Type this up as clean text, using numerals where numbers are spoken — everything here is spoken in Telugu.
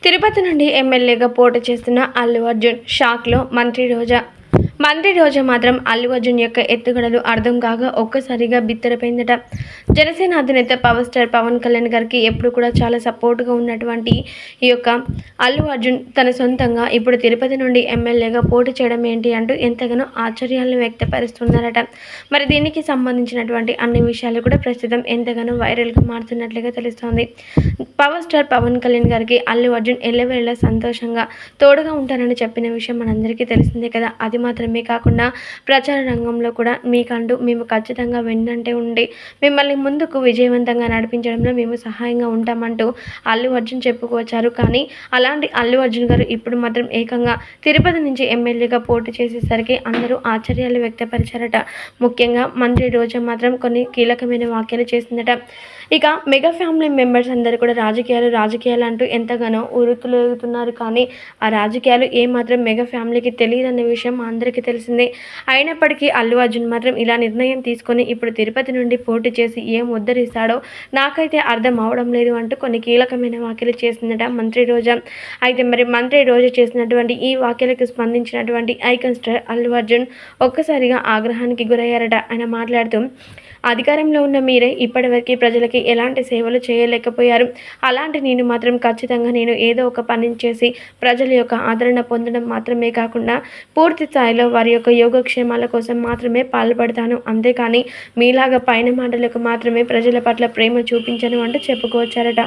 తిరుపతి నుండి ఎమ్మెల్యేగా పోటీ చేస్తున్న అల్లు అర్జున్ షాక్లో మంత్రి రోజా మాత్రం అల్లు అర్జున్ యొక్క ఎత్తుగడలు అర్థం కాగా ఒక్కసారిగా బిత్తరపోయిందట. జనసేన అధినేత పవర్ స్టార్ పవన్ కళ్యాణ్ గారికి ఎప్పుడు కూడా చాలా సపోర్ట్గా ఉన్నటువంటి ఈ యొక్క అల్లు అర్జున్ తన సొంతంగా ఇప్పుడు తిరుపతి నుండి ఎమ్మెల్యేగా పోటీ చేయడం ఏంటి అంటూ ఎంతగానో ఆశ్చర్యాలను వ్యక్తపరుస్తున్నారట. మరి దీనికి సంబంధించినటువంటి అన్ని విషయాలు కూడా ప్రస్తుతం ఎంతగానో వైరల్గా మారుతున్నట్లుగా తెలుస్తోంది. పవర్ స్టార్ పవన్ కళ్యాణ్ గారికి అల్లు అర్జున్ ఎల్లవేళలా సంతోషంగా తోడుగా ఉంటారని చెప్పిన విషయం మనందరికీ తెలిసిందే కదా. అది మాత్రమే కాకుండా ప్రచార రంగంలో కూడా మీకంటూ మేము ఖచ్చితంగా వెన్నంటే ఉండి మిమ్మల్ని ముందుకు విజయవంతంగా నడిపించడంలో మేము సహాయంగా ఉంటామంటూ అల్లు అర్జున్ చెప్పుకొచ్చారు. కానీ అలాంటి అల్లు అర్జున్ గారు ఇప్పుడు మాత్రం ఏకంగా తిరుపతి నుంచి ఎమ్మెల్యేగా పోటీ చేసేసరికి అందరూ ఆశ్చర్యాలు వ్యక్తపరిచారట. ముఖ్యంగా మంత్రి రోజా మాత్రం కొన్ని కీలకమైన వ్యాఖ్యలు చేసిందట. ఇక మెగా ఫ్యామిలీ మెంబర్స్ అందరూ కూడా రాజకీయాలు అంటూ ఎంతగానో ఉరుకులేగుతున్నారు. కానీ ఆ రాజకీయాలు ఏమాత్రం మెగా ఫ్యామిలీకి తెలియదన్న విషయం అందరికీ తెలిసిందే. అయినప్పటికీ అల్లు అర్జున్ మాత్రం ఇలా నిర్ణయం తీసుకొని ఇప్పుడు తిరుపతి నుండి పోటీ చేసి ఏం ఉద్ధరిస్తాడో నాకైతే అర్థం అవడం లేదు అంటూ కొన్ని కీలకమైన వ్యాఖ్యలు చేసిందట మంత్రి రోజా. అయితే మరి మంత్రి రోజా చేసినటువంటి ఈ వ్యాఖ్యలకు స్పందించినటువంటి ఐకాన్ స్టార్ అల్లు అర్జున్ ఒక్కసారిగా ఆగ్రహానికి గురయ్యారట. ఆయన మాట్లాడుతూ, అధికారంలో ఉన్న మీరే ఇప్పటివరకు ప్రజలకి ఎలాంటి సేవలు చేయలేకపోయారు. అలాంటి నేను మాత్రం ఖచ్చితంగా నేను ఏదో ఒక పని చేసి ప్రజల యొక్క ఆదరణ పొందడం మాత్రమే కాకుండా పూర్తి స్థాయిలో వారి యొక్క యోగక్షేమాల కోసం మాత్రమే పాల్పడతాను. అంతేకాని మీలాగా పైన మాటలకు మాత్రమే ప్రజల పట్ల ప్రేమ చూపించను అంటూ చెప్పుకొచ్చారట.